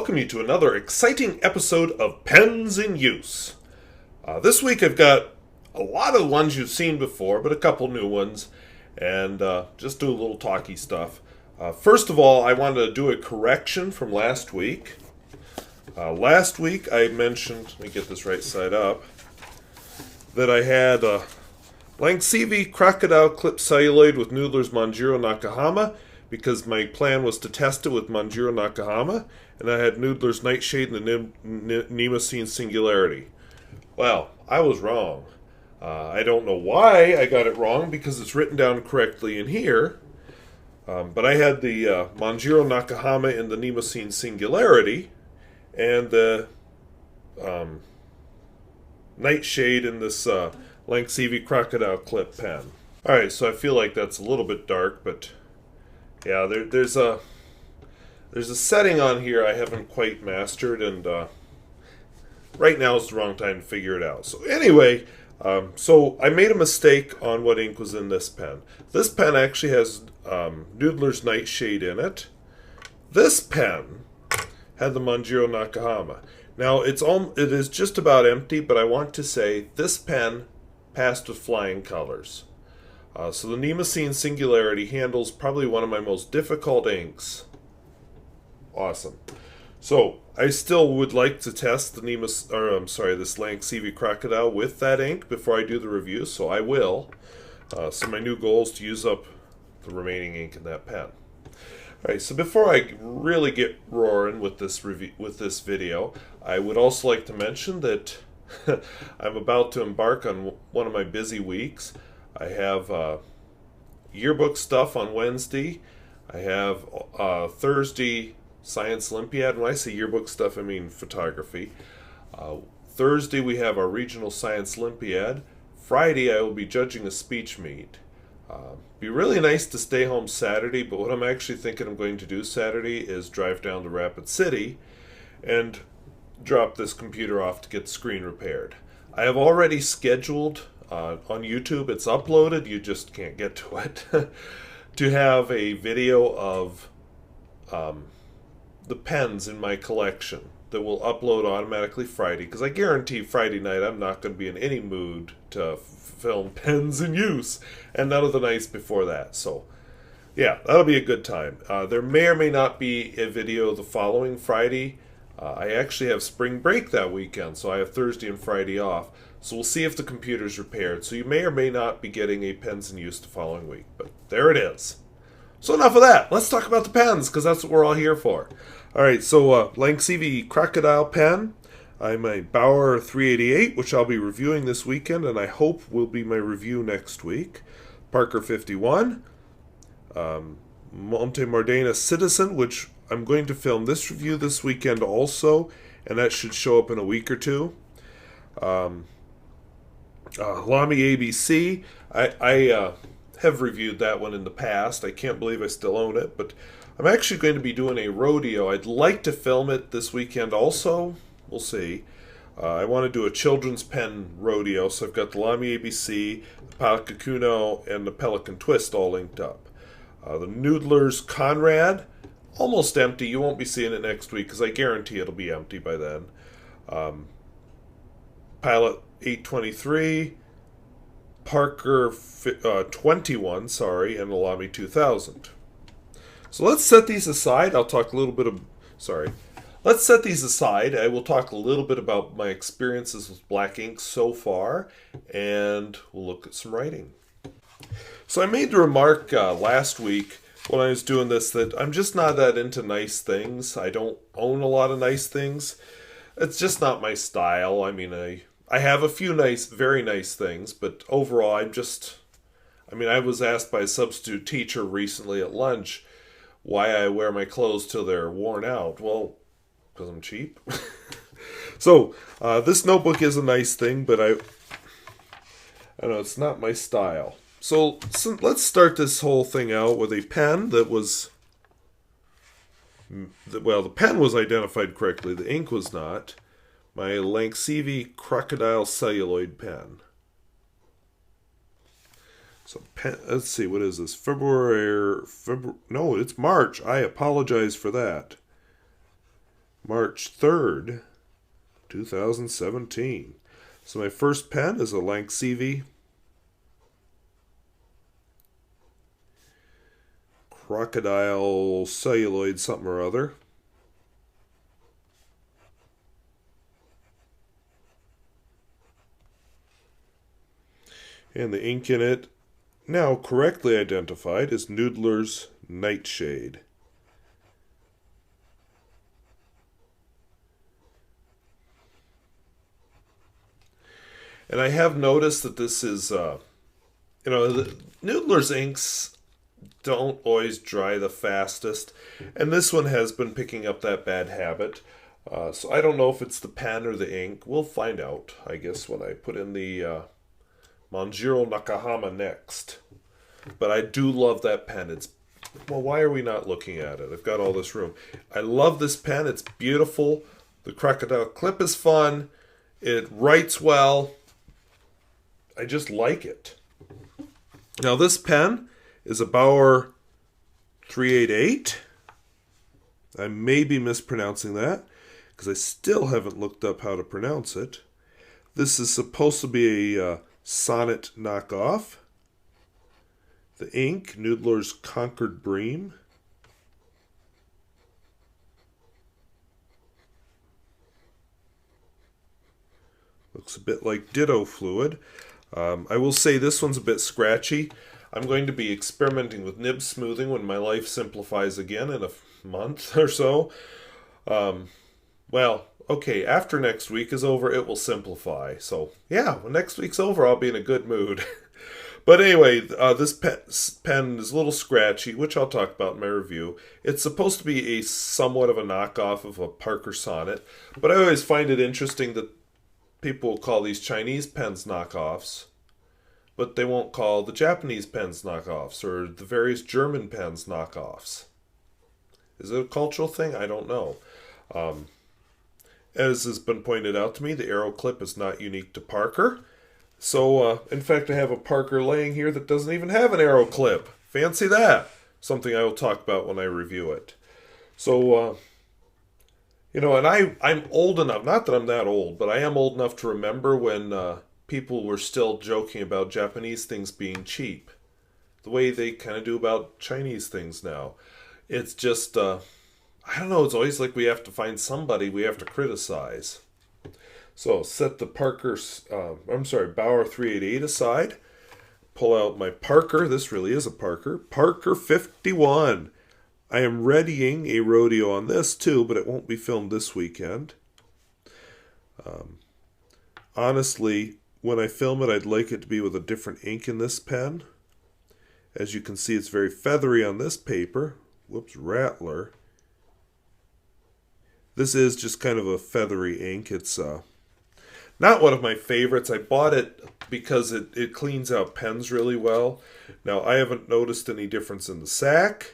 welcome you to another exciting episode of Pens in Use. This week I've got a lot of ones you've seen before, but a couple new ones, and just do a little talky stuff. First of all, I wanted to do a correction from last week. Last week I mentioned, let me get this right side up, that I had Langseve Crocodile Clip Celluloid with Noodlers Manjiro Nakahama, because my plan was to test it with Manjiro Nakahama, and I had Noodlers Nightshade and the Nemocene Singularity. Well, I was wrong. I don't know why I got it wrong, because it's written down correctly in here, but I had the Manjiro Nakahama in the Nemocene Singularity, and the Nightshade in this Langseve Crocodile Clip pen. Alright, so I feel like that's a little bit dark, but yeah, there's a setting on here I haven't quite mastered, and right now is the wrong time to figure it out. So anyway, so I made a mistake on what ink was in this pen. This pen actually has Noodler's Nightshade in it. This pen had the Manjiro Nakahama. Now it is just about empty, but I want to say this pen passed with flying colors. So the Nemocene Singularity handles probably one of my most difficult inks. Awesome. So I still would like to test the this Langseve Crocodile with that ink before I do the review, so I will. So my new goal is to use up the remaining ink in that pen. Alright, so before I really get roaring with this video, I would also like to mention that I'm about to embark on one of my busy weeks. I have yearbook stuff on Wednesday. I have Thursday Science Olympiad. When I say yearbook stuff, I mean photography. Thursday we have our Regional Science Olympiad. Friday I will be judging a speech meet. Be really nice to stay home Saturday, but what I'm actually thinking I'm going to do Saturday is drive down to Rapid City and drop this computer off to get the screen repaired. I have already scheduled on YouTube, it's uploaded, you just can't get to it, to have a video of the pens in my collection that will upload automatically Friday, because I guarantee Friday night I'm not going to be in any mood to film Pens in Use, and none of the nights before that. So yeah, that'll be a good time. There may or may not be a video the following Friday. I actually have spring break that weekend, so I have Thursday and Friday off. So we'll see if the computer's repaired. So you may or may not be getting a Pens in Use the following week. But there it is. So enough of that. Let's talk about the pens, because that's what we're all here for. Alright, so Langseve Crocodile pen. I'm a Bauer 388, which I'll be reviewing this weekend, and I hope will be my review next week. Parker 51. Monte Mardena Citizen, which I'm going to film this review this weekend also, and that should show up in a week or two. Lamy ABC, I have reviewed that one in the past. I can't believe I still own it, but I'm actually going to be doing a rodeo. I'd like to film it this weekend also. We'll see. I want to do a children's pen rodeo, so I've got the Lamy ABC, the Palacacuno, and the Pelican Twist all linked up. The Noodlers Conrad, almost empty. You won't be seeing it next week, because I guarantee it'll be empty by then. Pilot 823, Parker 21, and the Lamy 2000. So let's set these aside. I'll talk a little bit of... Let's set these aside. I will talk a little bit about my experiences with black ink so far, and we'll look at some writing. So I made the remark last week when I was doing this that I'm just not that into nice things. I don't own a lot of nice things. It's just not my style. I mean, I have a few nice, very nice things, but overall I was asked by a substitute teacher recently at lunch why I wear my clothes till they're worn out. Well, because I'm cheap. So, this notebook is a nice thing, but I know it's not my style. So let's start this whole thing out with a pen that was... Well, the pen was identified correctly. The ink was not. My Langseve Crocodile Celluloid pen. So, let's see, what is this? February, no, it's March. I apologize for that. March 3rd, 2017. So my first pen is a Lancevie Crocodile Celluloid something or other. And the ink in it, now correctly identified, is Noodlers Nightshade. And I have noticed that this is, the Noodler's inks don't always dry the fastest, and this one has been picking up that bad habit. So I don't know if it's the pen or the ink. We'll find out, I guess, when I put in the Manjiro Nakahama next. But I do love that pen. Well, why are we not looking at it? I've got all this room. I love this pen. It's beautiful. The crocodile clip is fun. It writes well. I just like it. Now this pen is a Bauer 388. I may be mispronouncing that because I still haven't looked up how to pronounce it. This is supposed to be a Sonnet knockoff. The ink, Noodler's Concord Bream. Looks a bit like Ditto fluid. I will say this one's a bit scratchy. I'm going to be experimenting with nib smoothing when my life simplifies again in a month or so. Okay, after next week is over, it will simplify. So, yeah, when next week's over, I'll be in a good mood. But anyway, this pen is a little scratchy, which I'll talk about in my review. It's supposed to be a somewhat of a knockoff of a Parker Sonnet, but I always find it interesting that people will call these Chinese pens knockoffs, but they won't call the Japanese pens knockoffs or the various German pens knockoffs. Is it a cultural thing? I don't know. As has been pointed out to me, the arrow clip is not unique to Parker. So, in fact, I have a Parker laying here that doesn't even have an arrow clip. Fancy that. Something I will talk about when I review it. So, and I'm old enough, not that I'm that old, but I am old enough to remember when people were still joking about Japanese things being cheap. The way they kind of do about Chinese things now. It's just, I don't know, it's always like we have to find somebody we have to criticize. So set the Bauer 388 aside. Pull out my Parker. This really is a Parker. Parker 51. I am readying a rodeo on this too, but it won't be filmed this weekend. Honestly, when I film it, I'd like it to be with a different ink in this pen. As you can see, it's very feathery on this paper. Whoops, Rattler. This is just kind of a feathery ink. It's not one of my favorites. I bought it because it cleans out pens really well. Now, I haven't noticed any difference in the sack.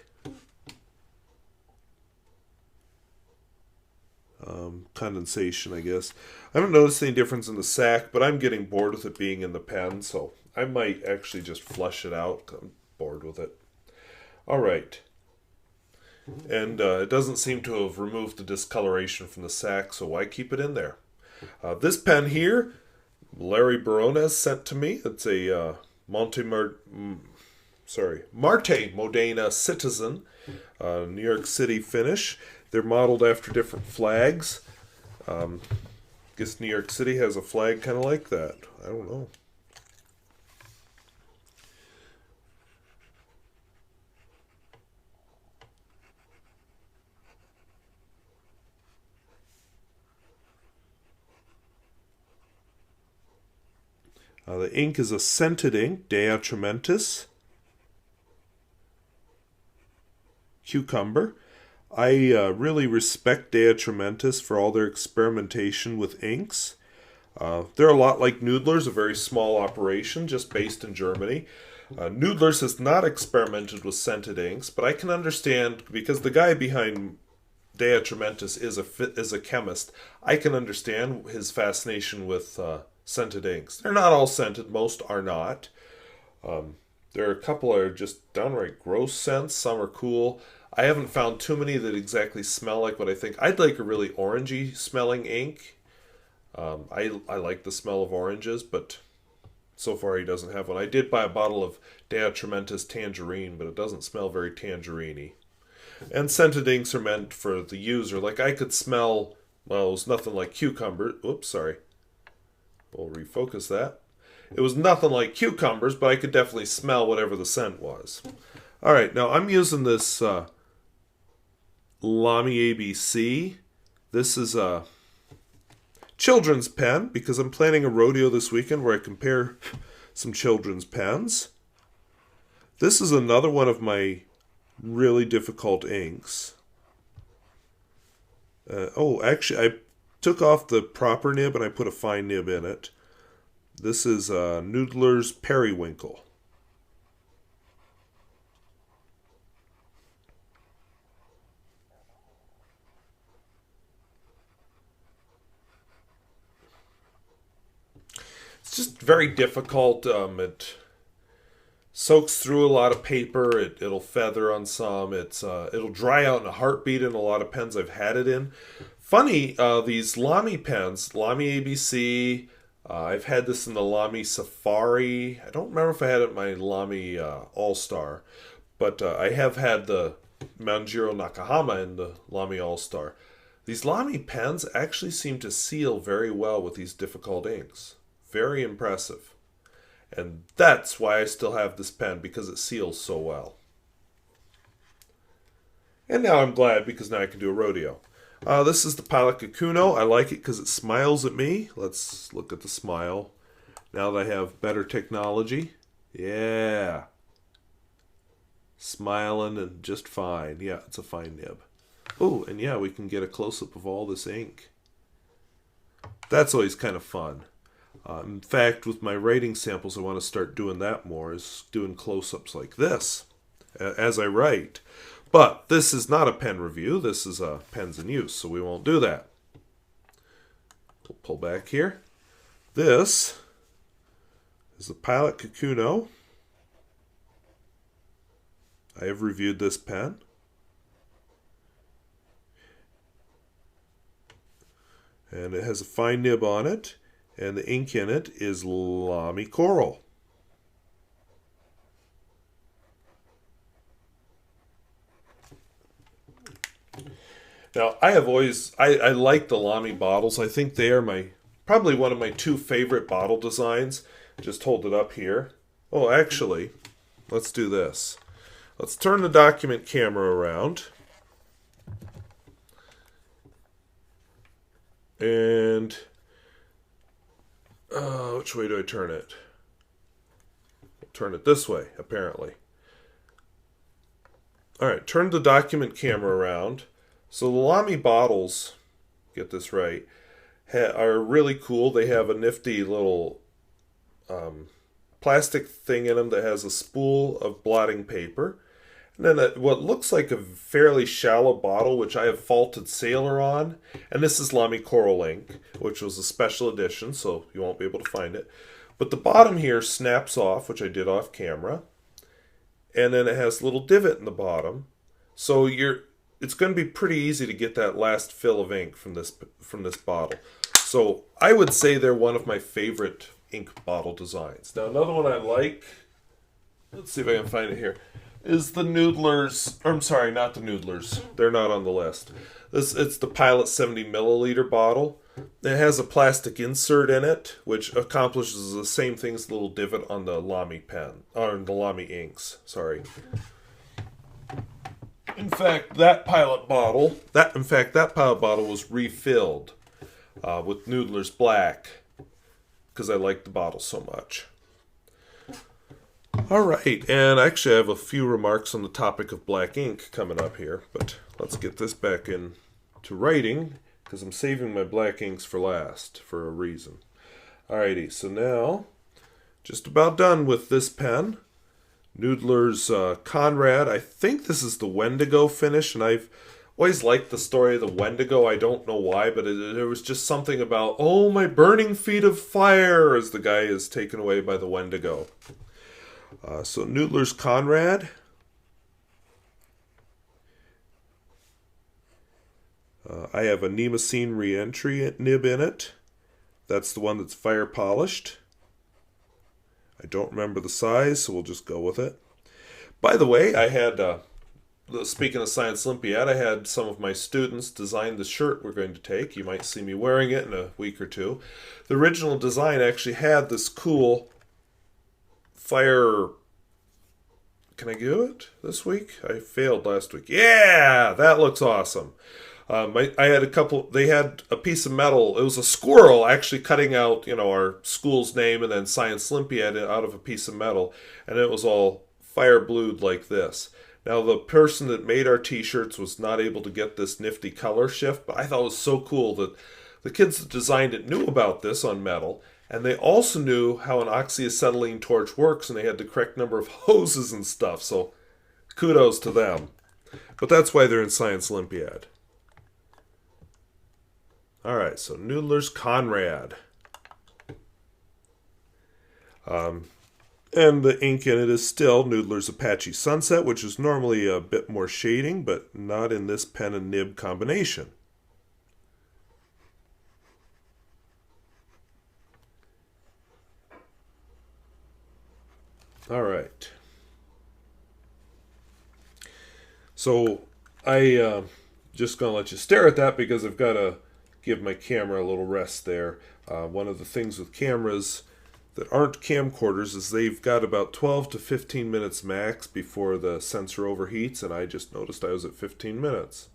Condensation, I guess. I haven't noticed any difference in the sack, but I'm getting bored with it being in the pen, so I might actually just flush it out. I'm bored with it. All right. And it doesn't seem to have removed the discoloration from the sack, so why keep it in there? This pen here, Larry Barones sent to me. It's a Marte Modena Citizen, New York City finish. They're modeled after different flags. Guess New York City has a flag kind of like that. I don't know. The ink is a scented ink, Dea Trementis. Cucumber. I really respect Dea Trementis for all their experimentation with inks. They're a lot like Noodlers, a very small operation just based in Germany. Noodlers has not experimented with scented inks, but I can understand, because the guy behind Dea Trementis is a chemist, I can understand his fascination with scented inks. They're not all scented, most are not. There are a couple that are just downright gross scents. Some are cool. I haven't found too many that exactly smell like what I think. I'd like a really orangey smelling ink. I like the smell of oranges, but so far he doesn't have one. I did buy a bottle of Dea Trementis Tangerine, but it doesn't smell very tangerine-y. And scented inks are meant for the user. Like I could smell, well, it was nothing like cucumber. Oops, sorry. We'll refocus that. It was nothing like cucumbers, but I could definitely smell whatever the scent was. All right, now I'm using this Lamy ABC. This is a children's pen because I'm planning a rodeo this weekend where I compare some children's pens. This is another one of my really difficult inks. Actually, I took off the proper nib and I put a fine nib in it. This is Noodlers Periwinkle. It's just very difficult. It soaks through a lot of paper. It'll feather on some. It'll dry out in a heartbeat in a lot of pens I've had it in. Funny, these Lamy pens, Lamy ABC. I've had this in the Lamy Safari. I don't remember if I had it in my Lamy All-Star, but I have had the Manjiro Nakahama in the Lamy All-Star. These Lamy pens actually seem to seal very well with these difficult inks. Very impressive. And that's why I still have this pen, because it seals so well. And now I'm glad because now I can do a rodeo. This is the Pilot Kakuno. I like it because it smiles at me. Let's look at the smile. Now that I have better technology. Yeah. Smiling and just fine. Yeah, it's a fine nib. Oh, and yeah, we can get a close-up of all this ink. That's always kind of fun. In fact, with my writing samples, I want to start doing that more, is doing close-ups like this as I write. But this is not a pen review. This is pens in use, so we won't do that. We'll pull back here. This is the Pilot Kakuno. I have reviewed this pen. And it has a fine nib on it. And the ink in it is Lamy Coral. Now, I like the Lamy bottles. I think they are probably one of my two favorite bottle designs. Just hold it up here. Oh, actually, let's do this. Let's turn the document camera around. And which way do I turn it? I'll turn it this way, apparently. All right, turn the document camera around. So the Lamy bottles, get this right, are really cool. They have a nifty little plastic thing in them that has a spool of blotting paper. And then what looks like a fairly shallow bottle, which I have faulted Sailor on. And this is Lamy Coral ink, which was a special edition, so you won't be able to find it. But the bottom here snaps off, which I did off camera. And then it has a little divot in the bottom. So it's going to be pretty easy to get that last fill of ink from this bottle. So I would say they're one of my favorite ink bottle designs. Now another one I like, let's see if I can find it here, is the Noodlers. I'm sorry, not the Noodlers. They're not on the list. It's the Pilot 70 milliliter bottle. It has a plastic insert in it, which accomplishes the same thing as the little divot on the Lamy pen, or the Lamy inks. Sorry. In fact, that pilot bottle was refilled with Noodlers Black because I like the bottle so much. All right, and actually I have a few remarks on the topic of black ink coming up here, but let's get this back into writing because I'm saving my black inks for last for a reason. Alrighty, so now just about done with this pen. Noodler's Conrad. I think this is the Wendigo finish, and I've always liked the story of the Wendigo. I don't know why, but there was just something about, oh, my burning feet of fire, as the guy is taken away by the Wendigo. So Noodlers Conrad. I have a Nemocene reentry nib in it. That's the one that's fire polished. I don't remember the size, so we'll just go with it. By the way, I had, speaking of Science Olympiad, I had some of my students design the shirt we're going to take. You might see me wearing it in a week or two. The original design actually had this cool fire. Can I do it this week? I failed last week. Yeah, that looks awesome. I had a couple. They had a piece of metal. It was a squirrel actually cutting out, our school's name and then Science Olympiad out of a piece of metal, and it was all fire blued like this. Now the person that made our T-shirts was not able to get this nifty color shift, but I thought it was so cool that the kids that designed it knew about this on metal, and they also knew how an oxyacetylene torch works, and they had the correct number of hoses and stuff. So kudos to them. But that's why they're in Science Olympiad. All right, so Noodlers Conrad. And the ink in it is still Noodlers Apache Sunset, which is normally a bit more shading, but not in this pen and nib combination. All right. So I just going to let you stare at that because I've got to give my camera a little rest there. One of the things with cameras that aren't camcorders is they've got about 12 to 15 minutes max before the sensor overheats, and I just noticed I was at 15 minutes.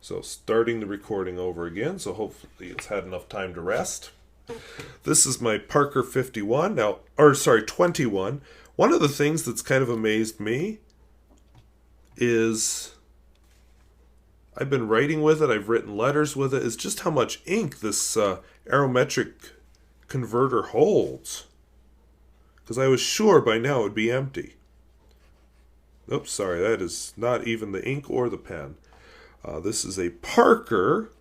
So starting the recording over again, so hopefully it's had enough time to rest. This is my Parker 51, 21. One of the things that's kind of amazed me is I've been writing with it, I've written letters with it, is just how much ink this aerometric converter holds. Because I was sure by now it would be empty. Oops, sorry, that is not even the ink or the pen. This is a Parker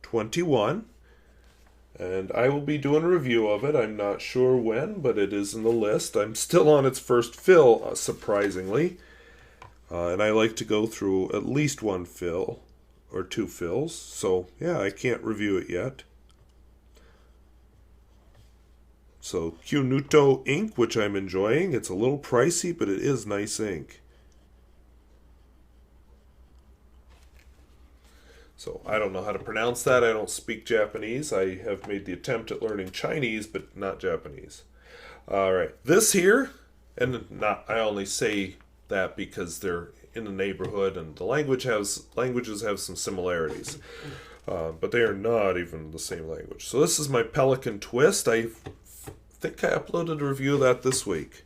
21, and I will be doing a review of it. I'm not sure when, but it is in the list. I'm still on its first fill, surprisingly. And I like to go through at least one fill or two fills. So, yeah, I can't review it yet. So, Kyunuto ink, which I'm enjoying. It's a little pricey, but it is nice ink. So, I don't know how to pronounce that. I don't speak Japanese. I have made the attempt at learning Chinese, but not Japanese. All right. This here, and I only say that because they're in the neighborhood and the languages have some similarities, but they are not even the same language. So this is my Pelican Twist. I think I uploaded a review of that this week.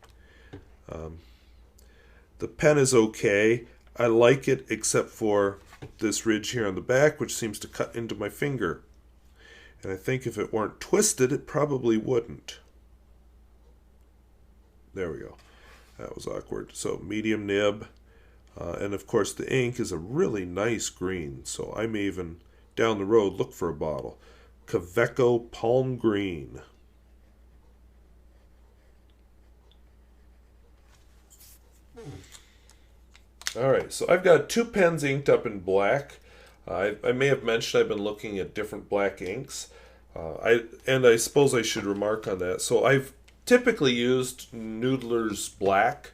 The pen is okay. I like it except for this ridge here on the back, which seems to cut into my finger, and I think if it weren't twisted it probably wouldn't. There we go. That was awkward. So medium nib, and of course the ink is a really nice green, so I may even down the road look for a bottle. Kaveco Palm Green. Alright, so I've got two pens inked up in black. I may have mentioned I've been looking at different black inks. I suppose I should remark on that. So I've typically used Noodler's black,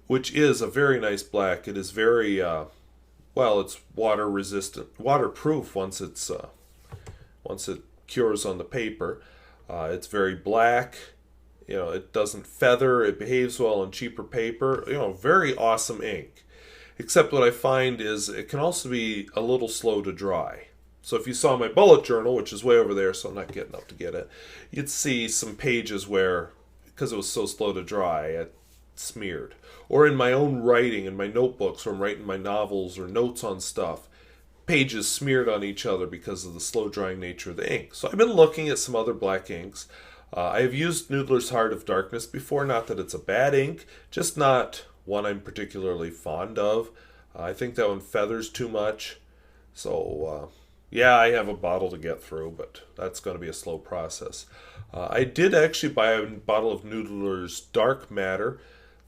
which is a very nice black. It is very, it's water resistant, waterproof once it cures on the paper. It's very black. It doesn't feather. It behaves well on cheaper paper. Very awesome ink. Except what I find is it can also be a little slow to dry. So if you saw my bullet journal, which is way over there, so I'm not getting up to get it, you'd see some pages where, because it was so slow to dry, it smeared. Or in my own writing, in my notebooks, where I'm writing my novels or notes on stuff, pages smeared on each other because of the slow drying nature of the ink. So I've been looking at some other black inks. I have used Noodler's Heart of Darkness before. Not that it's a bad ink, just not one I'm particularly fond of. I think that one feathers too much. So, yeah, I have a bottle to get through, but that's going to be a slow process. I did actually buy a bottle of Noodlers Dark Matter.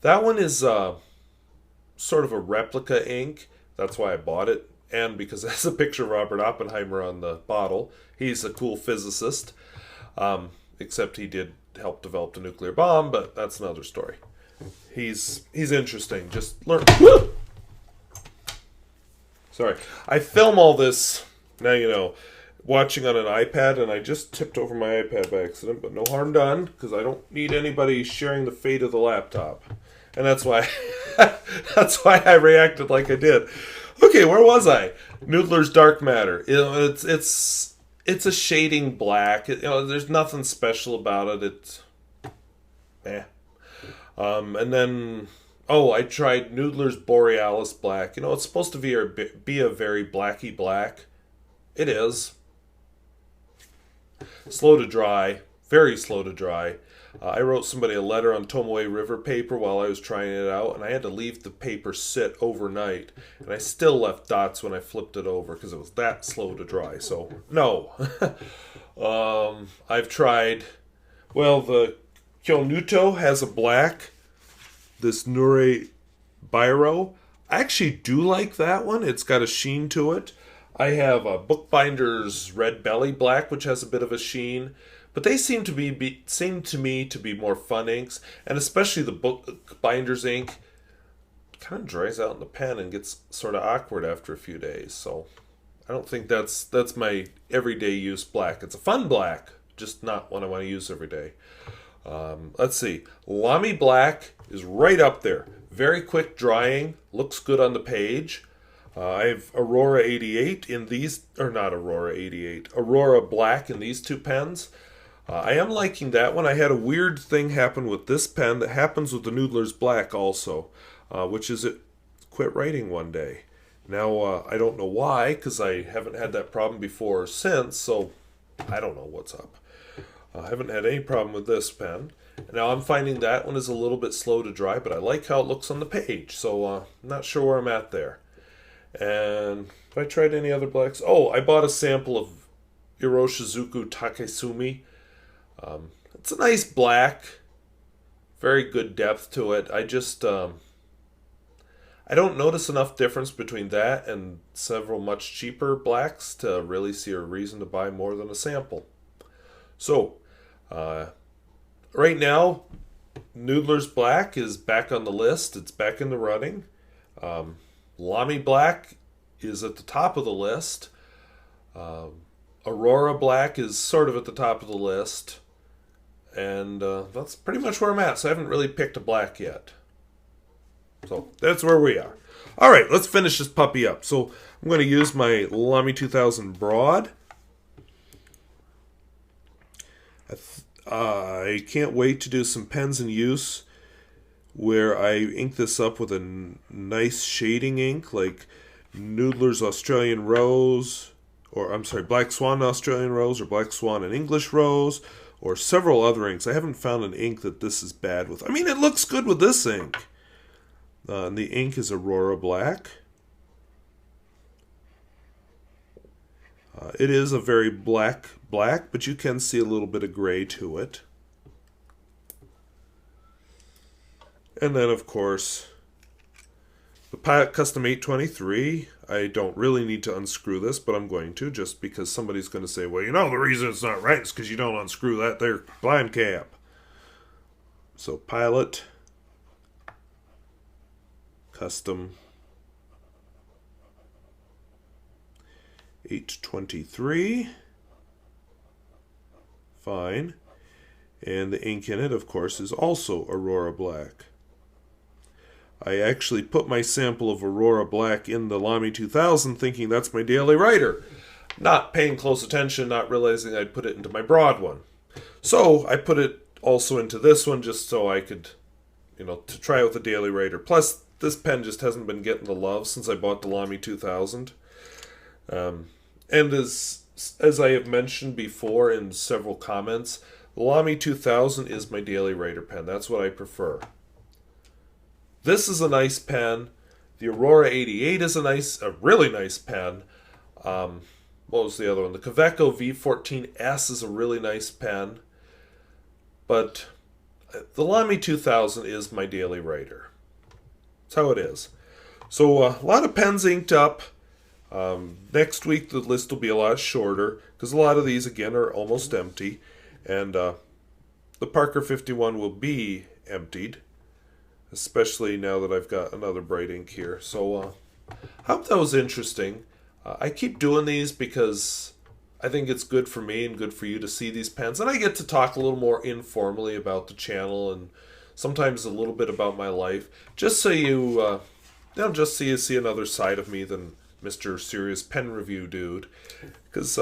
That one is sort of a replica ink. That's why I bought it. And because it has a picture of Robert Oppenheimer on the bottle. He's a cool physicist. Except he did help develop the nuclear bomb, but that's another story. He's interesting. Just learn. Sorry. I film all this, now you know, watching on an iPad, and I just tipped over my iPad by accident, but no harm done, because I don't need anybody sharing the fate of the laptop. And that's why that's why I reacted like I did. Okay, where was I? Noodler's Dark Matter. You know, it's a shading black. There's nothing special about it. It's and then I tried Noodler's Borealis Black. It's supposed to be a very blacky black. It is. Slow to dry. Very slow to dry. I wrote somebody a letter on Tomoe River paper while I was trying it out, and I had to leave the paper sit overnight. And I still left dots when I flipped it over because it was that slow to dry. So, no. I've tried, the Kyonuto has a black. This Nure Biro. I actually do like that one. It's got a sheen to it. I have a Bookbinder's Red Belly Black, which has a bit of a sheen. But they seem to me to be more fun inks, and especially the Bookbinder's ink kind of dries out in the pen and gets sort of awkward after a few days. So I don't think that's my everyday use black. It's a fun black, just not one I want to use every day. Let's see. Lamy Black is right up there. Very quick drying, looks good on the page. I have Aurora 88 in these, or not Aurora 88, Aurora Black in these two pens. I am liking that one. I had a weird thing happen with this pen that happens with the Noodler's Black also, which is it quit writing one day. Now, I don't know why, because I haven't had that problem before or since, so I don't know what's up. I haven't had any problem with this pen. Now I'm finding that one is a little bit slow to dry, but I like how it looks on the page, so I'm not sure where I'm at there. And have I tried any other blacks? I bought a sample of Iroshizuku Takesumi. It's a nice black, very good depth to it. I just I don't notice enough difference between that and several much cheaper blacks to really see a reason to buy more than a sample. So, right now, Noodler's Black is back on the list. It's back in the running. Lamy Black is at the top of the list. Aurora Black is sort of at the top of the list. And that's pretty much where I'm at. So I haven't really picked a black yet. So that's where we are. All right, let's finish this puppy up. So I'm going to use my Lamy 2000 Broad. I can't wait to do some pens in use where I ink this up with a nice shading ink like Noodler's Australian Rose, or I'm sorry, Black Swan Australian Rose, or Black Swan and English Rose, or several other inks. I haven't found an ink that this is bad with. I mean, it looks good with this ink. And the ink is Aurora Black. It is a very black, but you can see a little bit of gray to it. And then, of course, the Pilot Custom 823. I don't really need to unscrew this, but I'm going to, just because somebody's going to say, well, the reason it's not right is because you don't unscrew that there blind cap. So, Pilot Custom 823. Fine. And the ink in it, of course, is also Aurora Black. I actually put my sample of Aurora Black in the Lamy 2000 thinking that's my daily writer. Not paying close attention, not realizing I'd put it into my broad one. So I put it also into this one just so I could, to try out the daily writer. Plus, this pen just hasn't been getting the love since I bought the Lamy 2000. And as I have mentioned before in several comments, the Lamy 2000 is my daily writer pen. That's what I prefer. This is a nice pen. The Aurora 88 is a really nice pen. What was the other one? The Kaweco V14S is a really nice pen. But the Lamy 2000 is my daily writer. That's how it is. So a lot of pens inked up. Next week the list will be a lot shorter because a lot of these again are almost empty, and the Parker 51 will be emptied, especially now that I've got another bright ink here. So I hope that was interesting. I keep doing these because I think it's good for me and good for you to see these pens, and I get to talk a little more informally about the channel and sometimes a little bit about my life, just so you just so you see another side of me than Mr. Serious Pen Review Dude, because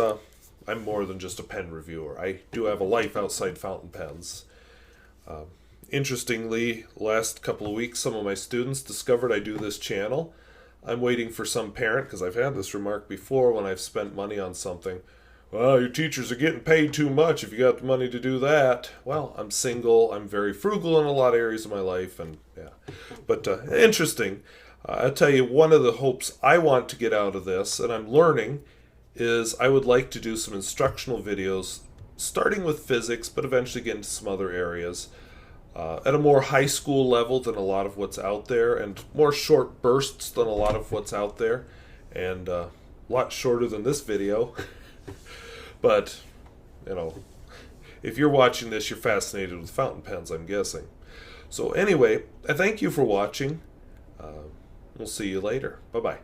I'm more than just a pen reviewer. I do have a life outside fountain pens. Interestingly, last couple of weeks, some of my students discovered I do this channel. I'm waiting for some parent, because I've had this remark before when I've spent money on something. Well, your teachers are getting paid too much if you got the money to do that. Well, I'm single. I'm very frugal in a lot of areas of my life, and yeah. But interesting. I'll tell you, one of the hopes I want to get out of this, and I'm learning, is I would like to do some instructional videos, starting with physics, but eventually get into some other areas, at a more high school level than a lot of what's out there, and more short bursts than a lot of what's out there, and a lot shorter than this video. But, if you're watching this, you're fascinated with fountain pens, I'm guessing. So anyway, I thank you for watching. We'll see you later. Bye-bye.